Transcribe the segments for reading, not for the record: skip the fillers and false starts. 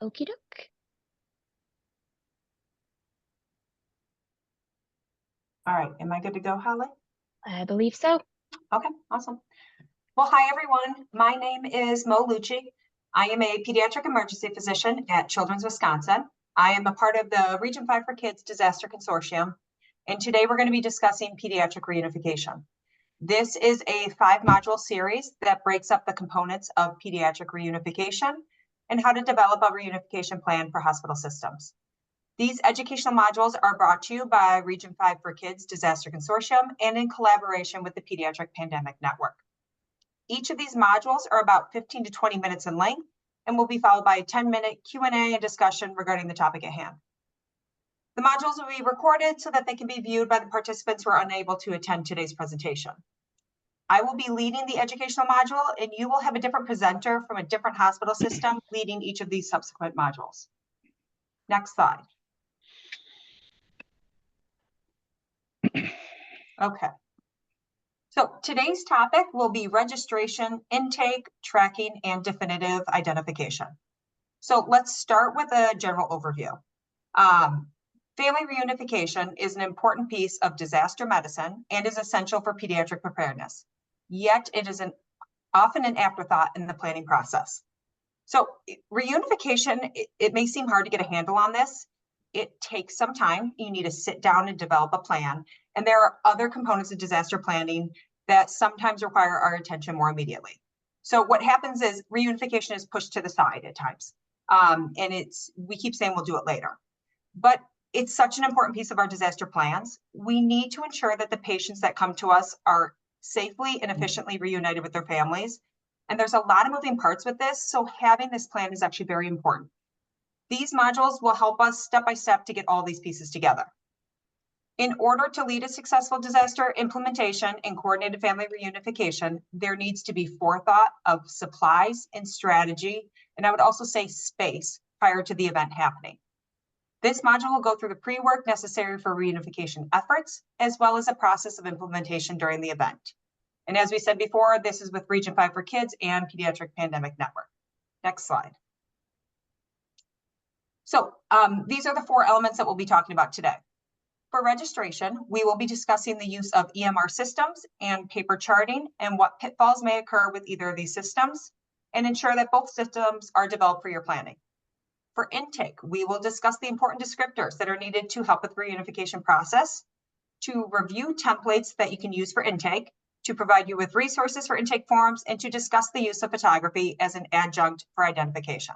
Okie doke. All right, am I good to go, Holly? I believe so. Okay, awesome. Well, hi everyone. My name is Mo Lucci. I am a pediatric emergency physician at Children's Wisconsin. I am a part of the Region 5 for Kids Disaster Consortium, and today we're going to be discussing pediatric reunification. This is a 5-module series that breaks up the components of pediatric reunification and how to develop a reunification plan for hospital systems. These educational modules are brought to you by Region 5 for Kids Disaster Consortium and in collaboration with the Pediatric Pandemic Network. Each of these modules are about 15 to 20 minutes in length and will be followed by a 10-minute Q&A and discussion regarding the topic at hand. The modules will be recorded so that they can be viewed by the participants who are unable to attend today's presentation. I will be leading the educational module, and you will have a different presenter from a different hospital system leading each of these subsequent modules. Next slide. Okay. So today's topic will be registration, intake, tracking, and definitive identification. So let's start with a general overview. Family reunification is an important piece of disaster medicine and is essential for pediatric preparedness. Yet it is often an afterthought in the planning process. So reunification, it may seem hard to get a handle on this. It takes some time. You need to sit down and develop a plan. And there are other components of disaster planning that sometimes require our attention more immediately. So what happens is reunification is pushed to the side at times. And we keep saying we'll do it later. But it's such an important piece of our disaster plans. We need to ensure that the patients that come to us are safely and efficiently reunited with their families. And there's a lot of moving parts with this, so having this plan is actually very important. These modules will help us step by step to get all these pieces together. In order to lead a successful disaster implementation and coordinated family reunification, there needs to be forethought of supplies and strategy, and I would also say space prior to the event happening. This module will go through the pre-work necessary for reunification efforts, as well as a process of implementation during the event. And as we said before, this is with Region 5 for Kids and Pediatric Pandemic Network. Next slide. So these are the 4 elements that we'll be talking about today. For registration, we will be discussing the use of EMR systems and paper charting and what pitfalls may occur with either of these systems, and ensure that both systems are developed for your planning. For intake, we will discuss the important descriptors that are needed to help with the reunification process, to review templates that you can use for intake, to provide you with resources for intake forms, and to discuss the use of photography as an adjunct for identification.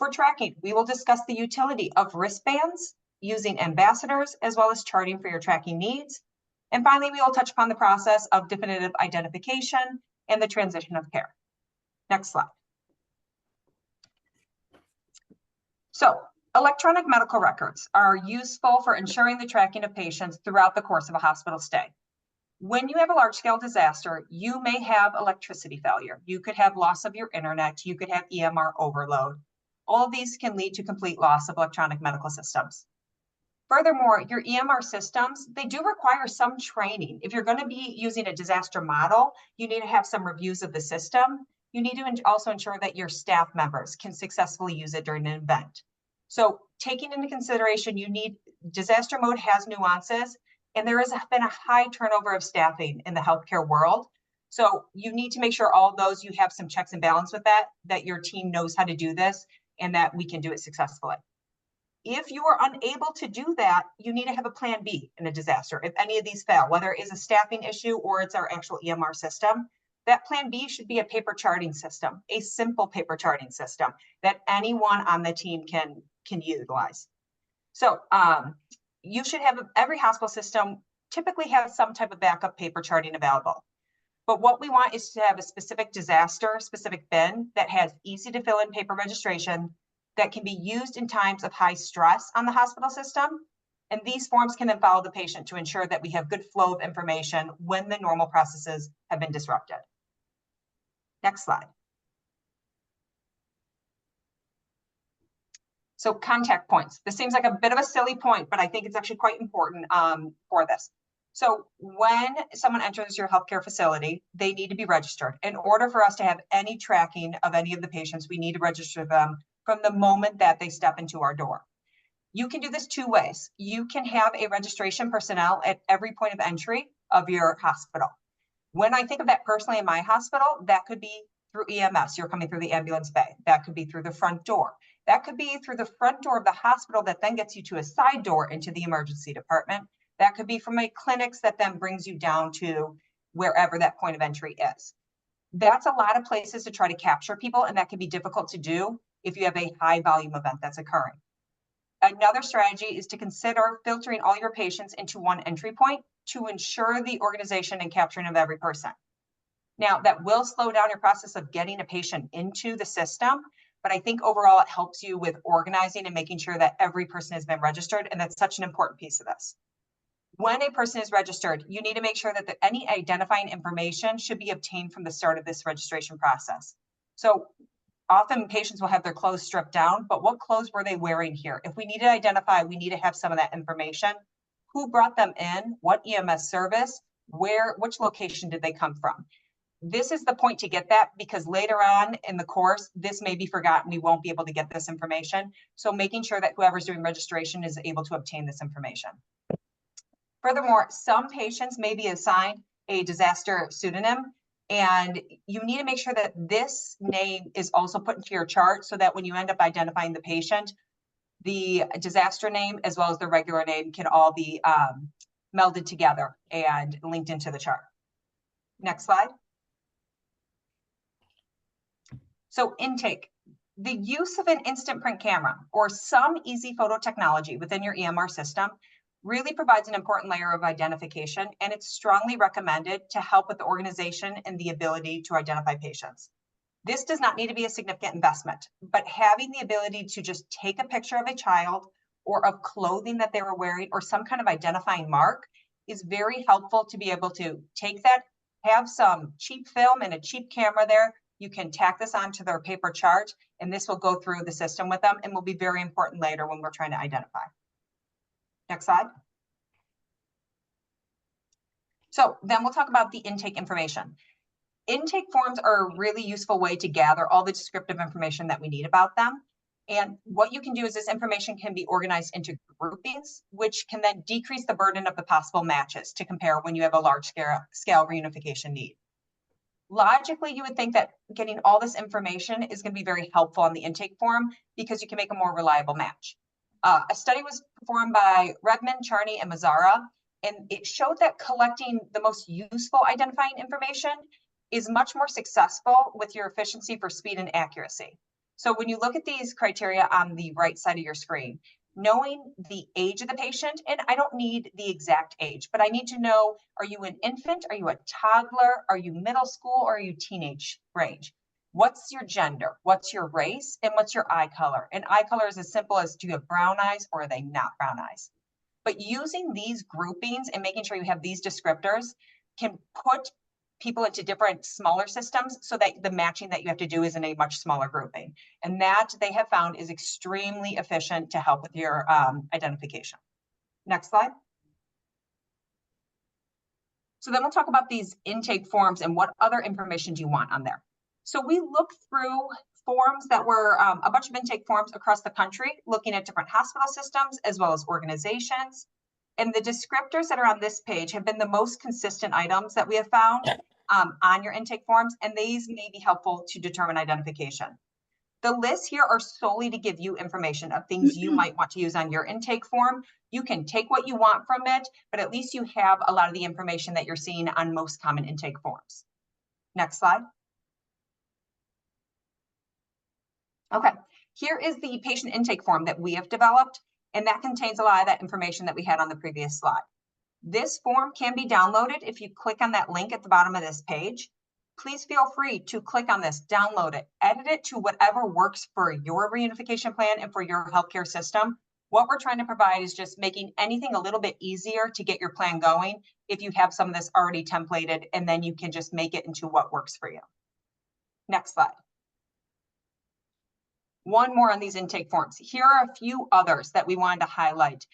For tracking, we will discuss the utility of wristbands, using ambassadors, as well as charting for your tracking needs. And finally, we will touch upon the process of definitive identification and the transition of care. Next slide. So, electronic medical records are useful for ensuring the tracking of patients throughout the course of a hospital stay. When you have a large-scale disaster, you may have electricity failure. You could have loss of your internet. You could have EMR overload. All of these can lead to complete loss of electronic medical systems. Furthermore, your EMR systems, they do require some training. If you're going to be using a disaster model, you need to have some reviews of the system. You need to also ensure that your staff members can successfully use it during an event. So taking into consideration, disaster mode has nuances, and there has been a high turnover of staffing in the healthcare world. So you need to make sure all those, you have some checks and balance with that your team knows how to do this and that we can do it successfully. If you are unable to do that, you need to have a plan B in a disaster. If any of these fail, whether it is a staffing issue or it's our actual EMR system, that plan B should be a paper charting system, a simple paper charting system that anyone on the team can utilize. So you should have, every hospital system typically has some type of backup paper charting available. But what we want is to have a specific specific bin that has easy to fill in paper registration that can be used in times of high stress on the hospital system. And these forms can then follow the patient to ensure that we have good flow of information when the normal processes have been disrupted. Next slide. So contact points. This seems like a bit of a silly point, but I think it's actually quite important for this. So when someone enters your healthcare facility, they need to be registered. In order for us to have any tracking of any of the patients, we need to register them from the moment that they step into our door. You can do this two ways. You can have a registration personnel at every point of entry of your hospital. When I think of that personally in my hospital, that could be through EMS. You're coming through the ambulance bay. That could be through the front door. That could be through the front door of the hospital that then gets you to a side door into the emergency department. That could be from a clinics that then brings you down to wherever that point of entry is. That's a lot of places to try to capture people, and that can be difficult to do if you have a high volume event that's occurring. Another strategy is to consider filtering all your patients into one entry point to ensure the organization and capturing of every person. Now, that will slow down your process of getting a patient into the system, but I think overall it helps you with organizing and making sure that every person has been registered, and that's such an important piece of this. When a person is registered, you need to make sure that any identifying information should be obtained from the start of this registration process. So often patients will have their clothes stripped down, but what clothes were they wearing here? If we need to identify, we need to have some of that information. Who brought them in? What EMS service? Which location did they come from? This is the point to get that, because later on in the course, this may be forgotten. We won't be able to get this information. So making sure that whoever's doing registration is able to obtain this information. Furthermore, some patients may be assigned a disaster pseudonym, and you need to make sure that this name is also put into your chart so that when you end up identifying the patient, the disaster name as well as the regular name can all be melded together and linked into the chart. Next slide. So intake. The use of an instant print camera or some easy photo technology within your EMR system really provides an important layer of identification, and it's strongly recommended to help with the organization and the ability to identify patients. This does not need to be a significant investment, but having the ability to just take a picture of a child or of clothing that they were wearing or some kind of identifying mark is very helpful to be able to take that, have some cheap film and a cheap camera there. You can tack this onto their paper chart, and this will go through the system with them and will be very important later when we're trying to identify. Next slide. So then we'll talk about the intake information. Intake forms are a really useful way to gather all the descriptive information that we need about them. And what you can do is this information can be organized into groupings, which can then decrease the burden of the possible matches to compare when you have a large scale reunification need. Logically, you would think that getting all this information is going to be very helpful on the intake form because you can make a more reliable match. A study was performed by Redmond, Charney, and Mazzara, and it showed that collecting the most useful identifying information is much more successful with your efficiency for speed and accuracy. So when you look at these criteria on the right side of your screen, knowing the age of the patient, and I don't need the exact age, but I need to know, are you an infant? Are you a toddler? Are you middle school? Or are you teenage range? What's your gender? What's your race? And what's your eye color? And eye color is as simple as, do you have brown eyes or are they not brown eyes? But using these groupings and making sure you have these descriptors can put people into different smaller systems so that the matching that you have to do is in a much smaller grouping. And that they have found is extremely efficient to help with your identification. Next slide. So then we'll talk about these intake forms and what other information do you want on there. So we looked through forms that were a bunch of intake forms across the country, looking at different hospital systems as well as organizations. And the descriptors that are on this page have been the most consistent items that we have found on your intake forms, and these may be helpful to determine identification. The lists here are solely to give you information of things you might want to use on your intake form. You can take what you want from it, but at least you have a lot of the information that you're seeing on most common intake forms. Next slide. Okay, here is the patient intake form that we have developed, and that contains a lot of that information that we had on the previous slide. This form can be downloaded if you click on that link at the bottom of this page. Please feel free to click on this, download it, edit it to whatever works for your reunification plan and for your healthcare system. What we're trying to provide is just making anything a little bit easier to get your plan going if you have some of this already templated, and then you can just make it into what works for you. Next slide. One more on these intake forms. Here are a few others that we wanted to highlight.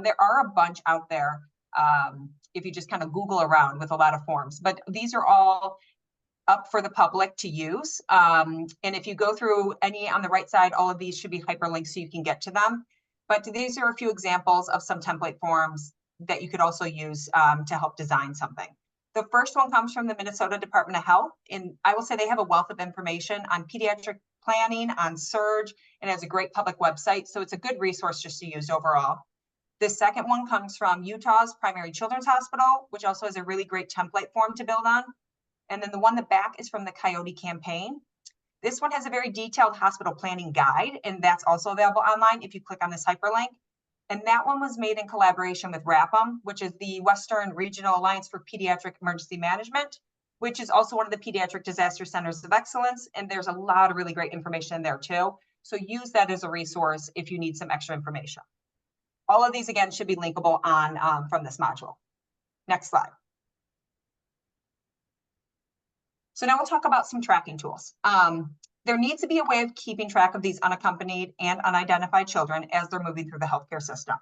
There are a bunch out there if you just kind of Google around with a lot of forms, but these are all up for the public to use. And if you go through any on the right side, all of these should be hyperlinks so you can get to them. But these are a few examples of some template forms that you could also use to help design something. The first one comes from the Minnesota Department of Health, and I will say they have a wealth of information on pediatric planning, on surge, and has a great public website. So it's a good resource just to use overall. The second one comes from Utah's Primary Children's Hospital, which also has a really great template form to build on. And then the one in the back is from the Coyote campaign. This one has a very detailed hospital planning guide, and that's also available online if you click on this hyperlink. And that one was made in collaboration with RAPM, which is the Western Regional Alliance for Pediatric Emergency Management, which is also one of the Pediatric Disaster Centers of Excellence. And there's a lot of really great information in there too. So use that as a resource if you need some extra information. All of these, again, should be linkable on from this module. Next slide. So now we'll talk about some tracking tools. There needs to be a way of keeping track of these unaccompanied and unidentified children as they're moving through the healthcare system.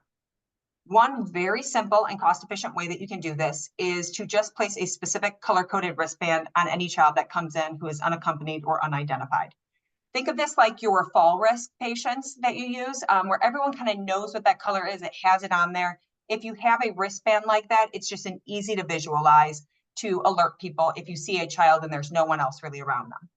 One very simple and cost-efficient way that you can do this is to just place a specific color-coded wristband on any child that comes in who is unaccompanied or unidentified. Think of this like your fall risk patients that you use, where everyone kind of knows what that color is. It has it on there. If you have a wristband like that, it's just an easy to visualize to alert people if you see a child and there's no one else really around them.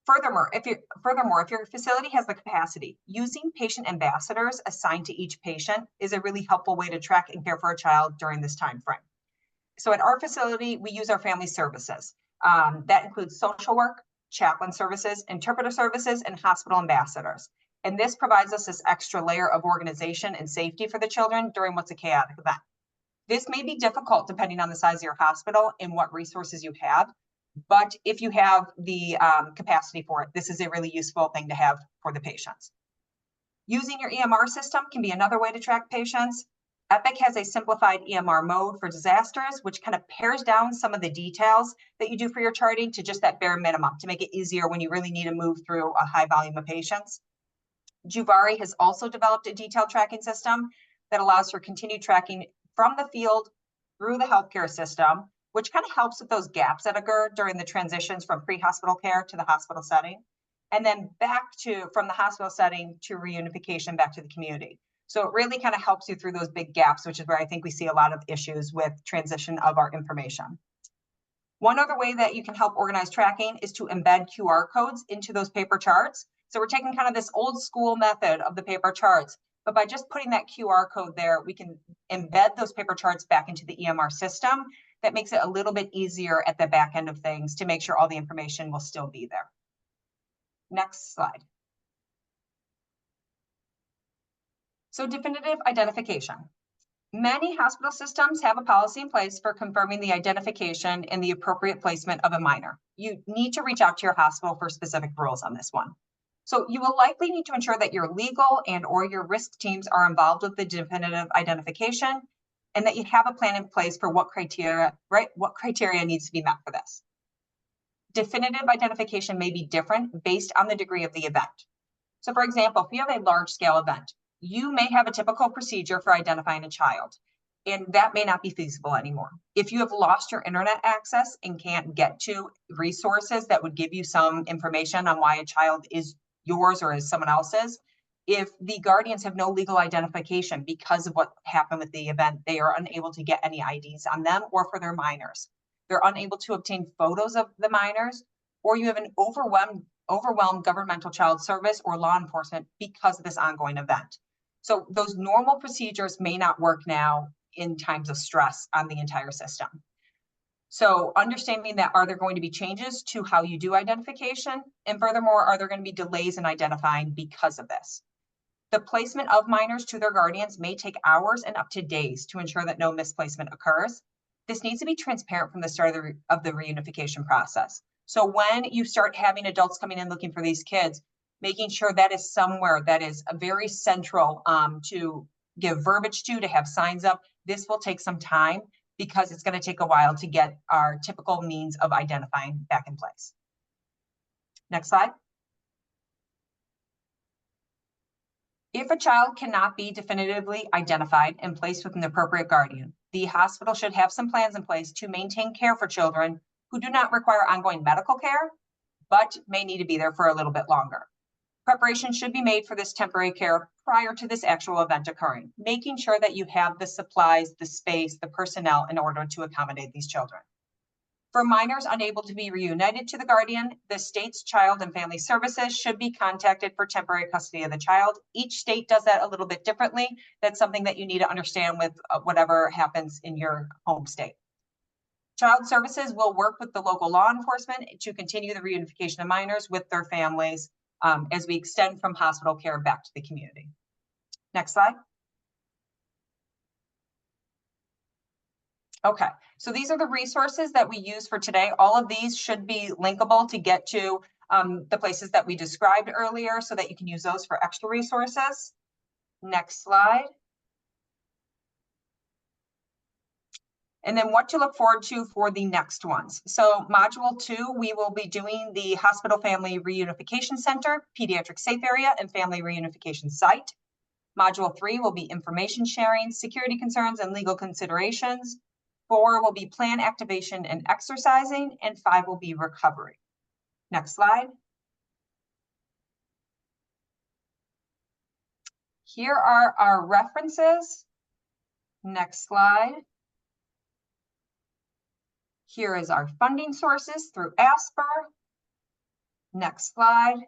Furthermore, if your facility has the capacity, using patient ambassadors assigned to each patient is a really helpful way to track and care for a child during this time frame. So at our facility, we use our family services. That includes social work, chaplain services, interpreter services, and hospital ambassadors. And this provides us this extra layer of organization and safety for the children during what's a chaotic event. This may be difficult depending on the size of your hospital and what resources you have. But if you have the capacity for it, this is a really useful thing to have for the patients. Using your EMR system can be another way to track patients. Epic has a simplified EMR mode for disasters, which kind of pares down some of the details that you do for your charting to just that bare minimum to make it easier when you really need to move through a high volume of patients. Juvari has also developed a detailed tracking system that allows for continued tracking from the field through the healthcare system, which kind of helps with those gaps that occur during the transitions from pre-hospital care to the hospital setting, and then from the hospital setting to reunification back to the community. So it really kind of helps you through those big gaps, which is where I think we see a lot of issues with transition of our information. One other way that you can help organize tracking is to embed QR codes into those paper charts. So we're taking kind of this old school method of the paper charts, but by just putting that QR code there, we can embed those paper charts back into the EMR system. That makes it a little bit easier at the back end of things to make sure all the information will still be there. Next slide. So definitive identification. Many hospital systems have a policy in place for confirming the identification and the appropriate placement of a minor. You need to reach out to your hospital for specific rules on this one. So you will likely need to ensure that your legal and/or your risk teams are involved with the definitive identification, and that you have a plan in place for what criteria needs to be met for this. Definitive identification may be different based on the degree of the event. So for example, if you have a large scale event, you may have a typical procedure for identifying a child, and that may not be feasible anymore. If you have lost your internet access and can't get to resources that would give you some information on why a child is yours or is someone else's, if the guardians have no legal identification because of what happened with the event, they are unable to get any IDs on them or for their minors. They're unable to obtain photos of the minors, or you have an overwhelmed governmental child service or law enforcement because of this ongoing event. So those normal procedures may not work now in times of stress on the entire system. So understanding that, are there going to be changes to how you do identification? And furthermore, are there going to be delays in identifying because of this? The placement of minors to their guardians may take hours and up to days to ensure that no misplacement occurs. This needs to be transparent from the start of the reunification process. So when you start having adults coming in looking for these kids, making sure that is somewhere that is a very central to give verbiage to have signs up. This will take some time because it's going to take a while to get our typical means of identifying back in place. Next slide. If a child cannot be definitively identified and placed with an appropriate guardian, the hospital should have some plans in place to maintain care for children who do not require ongoing medical care, but may need to be there for a little bit longer. Preparation should be made for this temporary care prior to this actual event occurring, making sure that you have the supplies, the space, the personnel in order to accommodate these children. For minors unable to be reunited to the guardian, the state's Child and Family Services should be contacted for temporary custody of the child. Each state does that a little bit differently. That's something that you need to understand with whatever happens in your home state. Child Services will work with the local law enforcement to continue the reunification of minors with their families as we extend from hospital care back to the community. Next slide. Okay, so these are the resources that we use for today. All of these should be linkable to get to the places that we described earlier so that you can use those for extra resources. Next slide. And then what to look forward to for the next ones. So module 2, we will be doing the Hospital Family Reunification Center, Pediatric Safe Area, and Family Reunification Site. Module 3 will be information sharing, security concerns, and legal considerations. 4 will be plan activation and exercising, and 5 will be recovery. Next slide. Here are our references. Next slide. Here is our funding sources through ASPR. Next slide.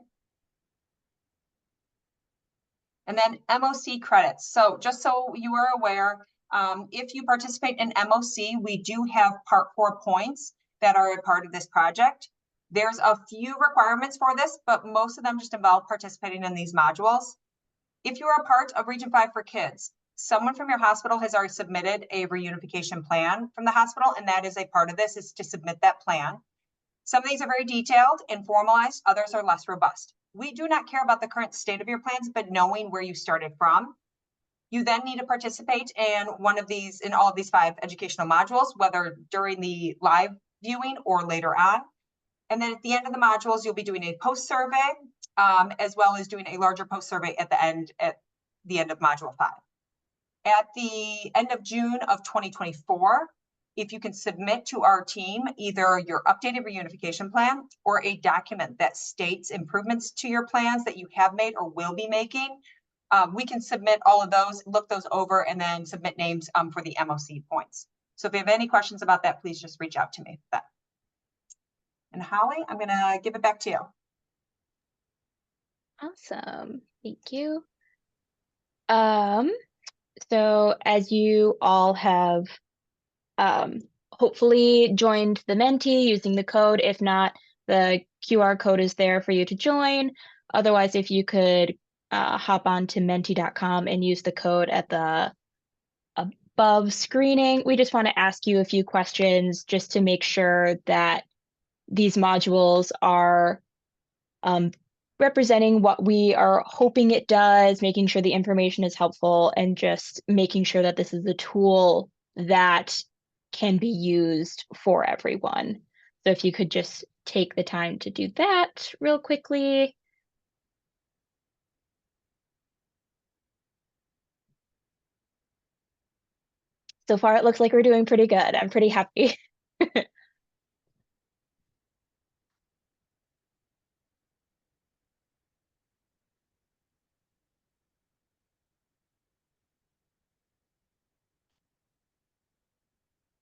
And then MOC credits. So just so you are aware, if you participate in MOC, we do have Part 4 points that are a part of this project. There's a few requirements for this, but most of them just involve participating in these modules. If you are a part of Region 5 for Kids, someone from your hospital has already submitted a reunification plan from the hospital, and that is a part of this, is to submit that plan. Some of these are very detailed and formalized, others are less robust. We do not care about the current state of your plans, but knowing where you started from. You then need to participate in in all of these 5 educational modules, whether during the live viewing or later on. And then at the end of the modules, you'll be doing a post survey, as well as doing a larger post survey at the end of module 5. At the end of June of 2024, if you can submit to our team either your updated reunification plan or a document that states improvements to your plans that you have made or will be making, we can submit all of those, look those over, and then submit names for the MOC points. So if you have any questions about that, please just reach out to me. And Holly, I'm going to give it back to you. Awesome. Thank you. So as you all have hopefully joined the Menti using the code, if not, the QR code is there for you to join. Otherwise, if you could hop on to menti.com and use the code at the above screening. We just want to ask you a few questions just to make sure that these modules are representing what we are hoping it does, making sure the information is helpful, and just making sure that this is a tool that can be used for everyone. So if you could just take the time to do that real quickly. So far, it looks like we're doing pretty good. I'm pretty happy.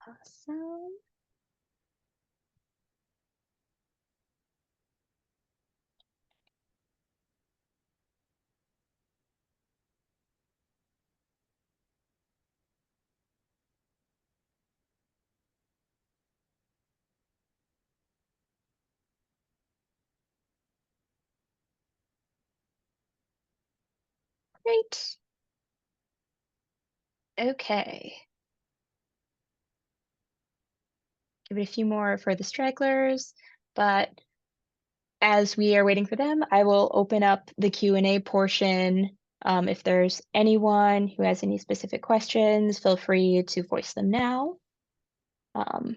Awesome. Great. Okay. Give it a few more for the stragglers, but as we are waiting for them, I will open up the Q&A portion. If there's anyone who has any specific questions, feel free to voice them now. Can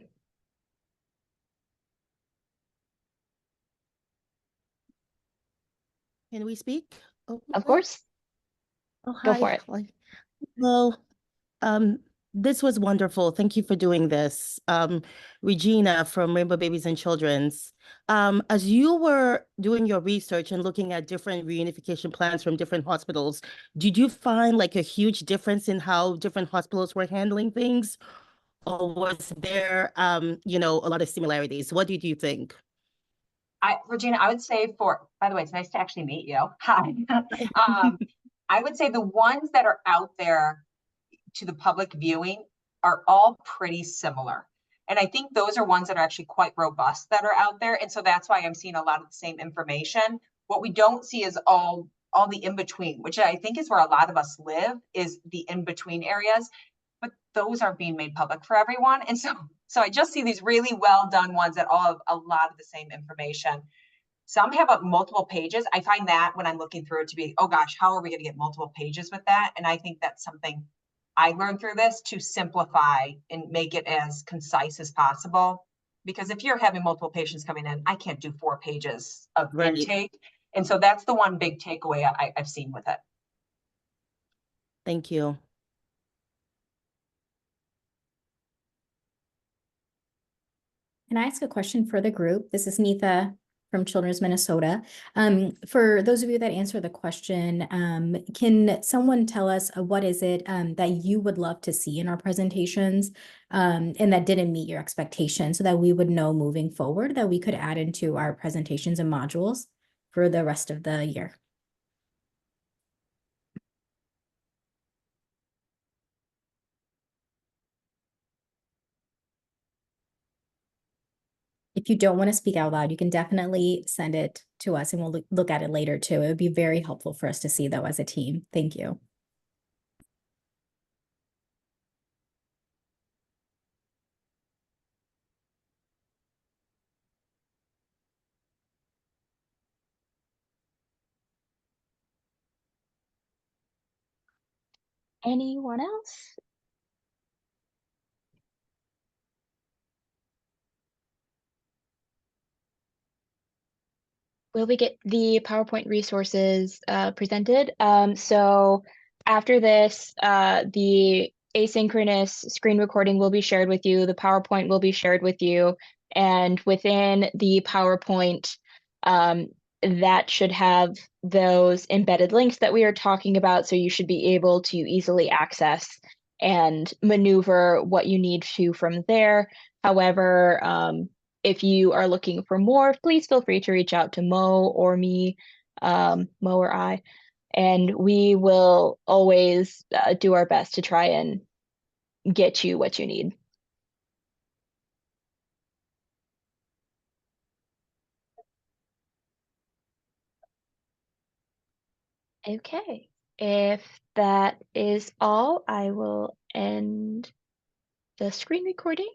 we speak? Of course. Oh, hi. Go for it. Hello. This was wonderful. Thank you for doing this. Regina from Rainbow Babies and Children's. As you were doing your research and looking at different reunification plans from different hospitals, did you find like a huge difference in how different hospitals were handling things? Or was there, a lot of similarities? What did you think? Regina, I would say by the way, it's nice to actually meet you. Hi. I would say the ones that are out there to the public viewing are all pretty similar. And I think those are ones that are actually quite robust that are out there. And so that's why I'm seeing a lot of the same information. What we don't see is all the in-between, which I think is where a lot of us live, is the in-between areas. But those aren't being made public for everyone. And so I just see these really well done ones that all have a lot of the same information. Some have multiple pages. I find that when I'm looking through it to be, oh gosh, how are we going to get multiple pages with that? And I think that's something I learned through this, to simplify and make it as concise as possible. Because if you're having multiple patients coming in, I can't do 4 pages of Right. intake. And so that's the one big takeaway I've seen with it. Thank you. Can I ask a question for the group? This is Neetha from Children's Minnesota. For those of you that answer the question, can someone tell us what is it that you would love to see in our presentations and that didn't meet your expectations, so that we would know moving forward that we could add into our presentations and modules for the rest of the year? If you don't want to speak out loud, you can definitely send it to us and we'll look at it later too. It would be very helpful for us to see though as a team. Thank you. Anyone else? Will we get the PowerPoint resources presented? So after this, the asynchronous screen recording will be shared with you, the PowerPoint will be shared with you, and within the PowerPoint, that should have those embedded links that we are talking about, so you should be able to easily access and maneuver what you need to from there. However, if you are looking for more, please feel free to reach out to Mo or me, Mo or I, and we will always do our best to try and get you what you need. Okay, if that is all, I will end the screen recording.